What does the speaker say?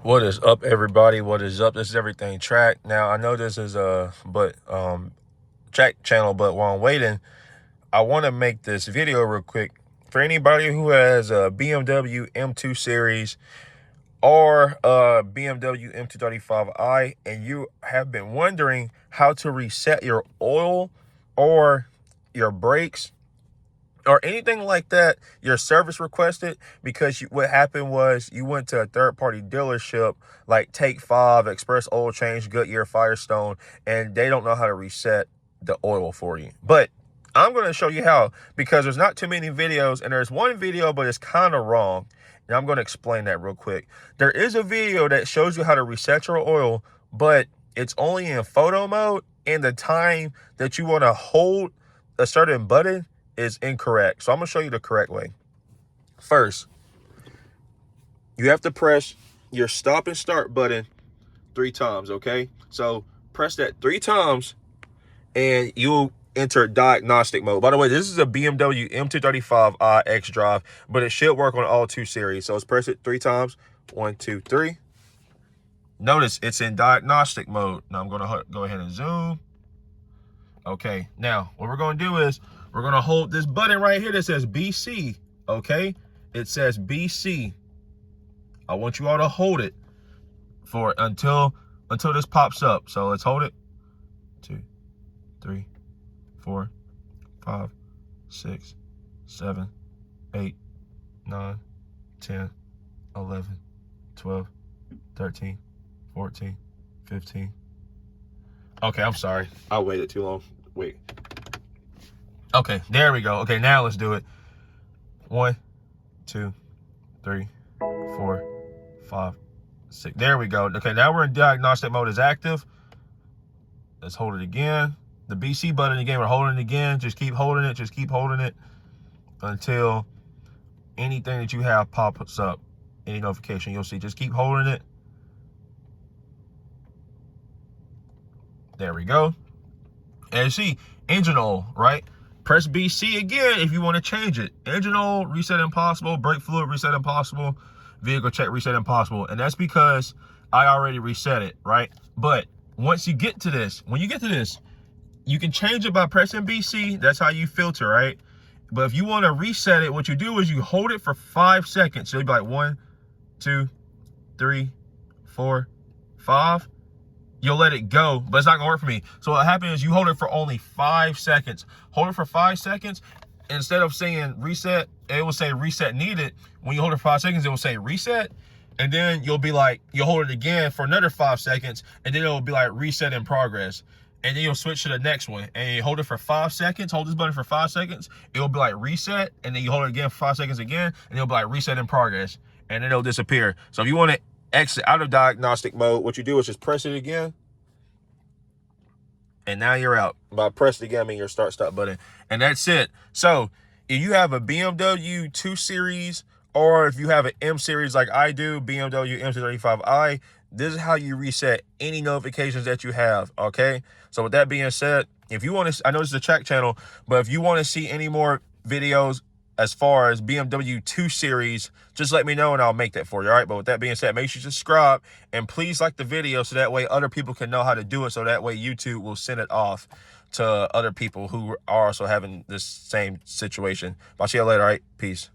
What is up, everybody? What is up? This is Everything Track. Now, I know this is track channel, but while I'm waiting, I want to make this video real quick. For anybody who has a BMW M2 series or a BMW m235i, and you have been wondering how to reset your oil or your brakes or anything like that, your service requested, because what happened was you went to a third-party dealership like Take 5, Express Oil Change, Goodyear, Firestone, and they don't know how to reset the oil for you. But I'm going to show you how, because there's not too many videos, and there's one video, but it's kind of wrong, and I'm going to explain that real quick. There is a video that shows you how to reset your oil, but it's only in photo mode, and the time that you want to hold a certain button is incorrect. So I'm gonna show you the correct way. First, you have to press your stop and start button 3 times, okay? So press that 3 times and you'll enter diagnostic mode. By the way, this is a BMW m235i xDrive, but it should work on all 2 series. So let's press it 3 times. 1, 2, 3. Notice it's in diagnostic mode. Now I'm gonna go ahead and zoom. Okay, now what we're gonna do is we're gonna hold this button right here that says BC, okay? It says BC. I want you all to hold it for until this pops up. So let's hold it. 2, 3, 4, 5, 6, 7, 8, 9, 10, 11, 12, 13, 14, 15. Okay, I'm sorry. I waited too long. Wait. Okay, there we go. Okay, now let's do it. 1, 2, 3, 4, 5, 6. There we go. Okay, now we're in diagnostic mode is active. Let's hold it again. The BC button again, we're holding it again. Just keep holding it. Just keep holding it until anything that you have pops up. Any notification you'll see. Just keep holding it. There we go. And you see, engine oil, right? Press BC again if you want to change it. Engine oil, reset impossible. Brake fluid, reset impossible. Vehicle check, reset impossible. And that's because I already reset it, right? But once you get to this, when you get to this, you can change it by pressing BC. That's how you filter, right? But if you want to reset it, what you do is you hold it for 5 seconds. So you'll be like 1, 2, 3, 4, 5. You'll let it go, but it's not gonna work for me. So what happens is you hold it for only 5 seconds. Hold it for 5 seconds. Instead of saying reset, it will say reset needed. When you hold it for 5 seconds, it will say reset. And then you'll be like, you'll hold it again for another 5 seconds. And then it'll be like reset in progress. And then you'll switch to the next one. And you hold it for 5 seconds, hold this button for 5 seconds. It'll be like reset. And then you hold it again for 5 seconds again. And it'll be like reset in progress. And then it'll disappear. So if you want to exit out of diagnostic mode, what you do is just press it again, and now you're out. By pressing again, I mean your start button, and that's it. So if you have a BMW 2 Series, or if you have an M Series like I do, BMW m235i, this is how you reset any notifications that you have, okay? So with that being said, if you want to, I know this is a track channel, but if you want to see any more videos as far as BMW 2 Series, just let me know and I'll make that for you, all right? But with that being said, make sure you subscribe and please like the video so that way other people can know how to do it, so that way YouTube will send it off to other people who are also having this same situation. I'll see you later, all right? Peace.